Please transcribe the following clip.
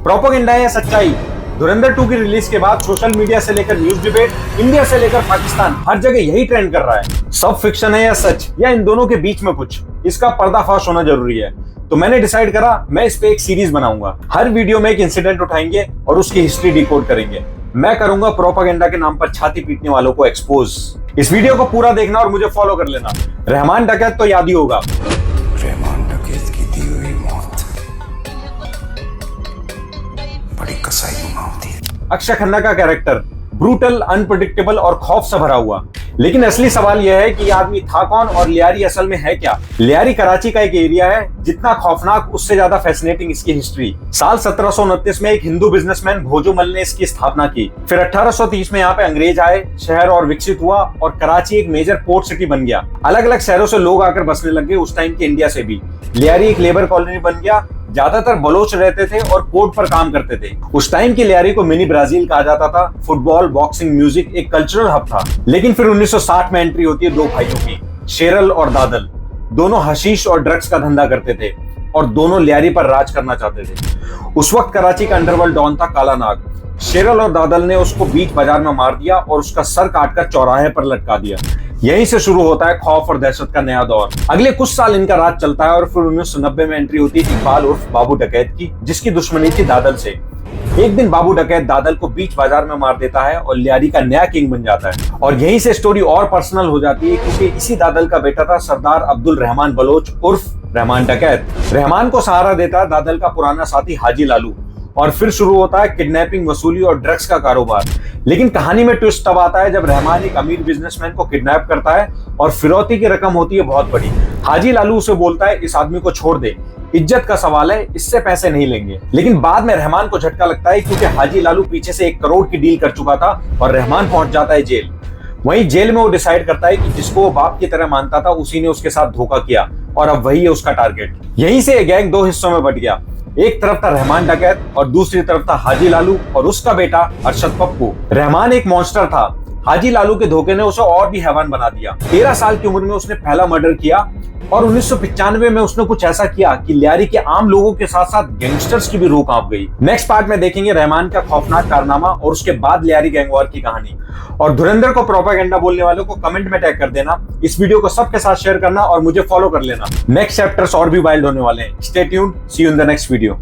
Propaganda या सच्चाई? धुरंधर 2 की रिलीज के बाद सोशल मीडिया से लेकर न्यूज डिबेट, इंडिया से लेकर पाकिस्तान, हर जगह यही ट्रेंड कर रहा है। सब फिक्शन है या सच, या इन दोनों के बीच में कुछ? इसका पर्दाफाश होना जरूरी है। तो मैंने डिसाइड करा मैं इस पे एक सीरीज बनाऊंगा। हर वीडियो में एक इंसिडेंट उठाएंगे और उसकी हिस्ट्री डिकोड करेंगे। मैं करूंगा प्रोपेगेंडा के नाम पर छाती पीटने वालों को एक्सपोज। इस वीडियो को पूरा देखना और मुझे फॉलो कर लेना। रहमान डकैत तो याद ही होगा। रहमान डकैत की दी हुई मौत बड़ी कसाई होती है। अक्षय खन्ना का कैरेक्टर ब्रूटल, अनप्रेडिक्टेबल और खौफ से भरा हुआ। लेकिन असली सवाल यह है कि ये आदमी था कौन और लियारी असल में है क्या? लियारी कराची का एक एरिया है, जितना खौफनाक उससे ज्यादा फैसिनेटिंग इसकी हिस्ट्री। साल 1729 में एक हिंदू बिजनेसमैन भोजोमल ने इसकी स्थापना की। फिर 1830 में यहाँ पे अंग्रेज आए, शहर और विकसित हुआ और कराची एक मेजर पोर्ट सिटी बन गया। अलग अलग शहरों से लोग आकर बसने लगे, उस टाइम के इंडिया से भी। लियारी एक लेबर कॉलोनी बन गया। ज्यादातर बलोच रहते थे और पोर्ट पर काम करते थे। उस टाइम की लियारी को मिनी ब्राजील कहा जाता था। फुटबॉल, बॉक्सिंग, म्यूजिक एक कल्चरल हब था। लेकिन फिर 1960 में एंट्री होती है दो भाइयों की, शेरल और दादल। दोनों हशीश और ड्रग्स का धंधा करते थे और दोनों लियारी पर राज करना चाहते थे। उस वक्त कराची का अंडरवर्ल्ड डॉन था काला नाग। शेरल और दादल ने उसको बीच बाजार में मार दिया और उसका सर काटकर चौराहे पर लटका दिया। यहीं से शुरू होता है खौफ और दहशत का नया दौर। अगले कुछ साल इनका राज चलता है और फिर 1990 में एंट्री होती है इकबाल उर्फ बाबू डकैत की, जिसकी दुश्मनी थी दादल से। एक दिन बाबू डकैत दादल को बीच बाजार में मार देता है और लियारी का नया किंग बन जाता है। और यहीं से स्टोरी और पर्सनल हो जाती है, क्योंकि इसी दादल का बेटा था सरदार अब्दुल रहमान बलोच उर्फ रहमान डकैत। रहमान को सहारा देता है दादल का पुराना साथी हाजी लालू। और फिर शुरू होता है किडनैपिंग, वसूली और ड्रग्स का कारोबार। लेकिन कहानी में ट्विस्ट तब आता है जब रहमान एक अमीर बिजनेसमैन को किडनैप करता है और फिरौती की रकम होती है बहुत बड़ी। हाजी लालू उसे बोलता है इस आदमी को छोड़ दे, इज्जत का सवाल है, इससे पैसे नहीं लेंगे। लेकिन बाद में रहमान को झटका लगता है, क्योंकि हाजी लालू पीछे से 1 करोड़ की डील कर चुका था और रहमान पहुंच जाता है जेल। वहीं जेल में वो डिसाइड करता है कि जिसको वो बाप की तरह मानता था उसी ने उसके साथ धोखा किया और अब वही है उसका टारगेट। यहीं से गैंग 2 हिस्सों में बट गया। एक तरफ था रहमान डकैत और दूसरी तरफ था हाजी लालू और उसका बेटा अरशद पप्पू। रहमान एक मॉन्स्टर था। हाजी लालू के धोखे ने उसे और भी हैवान बना दिया। 13 साल की उम्र में उसने पहला मर्डर किया और 1995 में उसने कुछ ऐसा किया कि लियारी के आम लोगों के साथ साथ गैंगस्टर्स की भी रूह कांप गई। नेक्स्ट पार्ट में देखेंगे रहमान का खौफनाक कारनामा और उसके बाद लियारी गैंगवार की कहानी। और धुरंधर को प्रोपेगेंडा बोलने वालों को कमेंट में टैग कर देना। इस वीडियो को सबके साथ शेयर करना और मुझे फॉलो कर लेना। नेक्स्ट चैप्टर्स और भी वाइल्ड होने वाले हैं। Stay tuned, see you in the next video.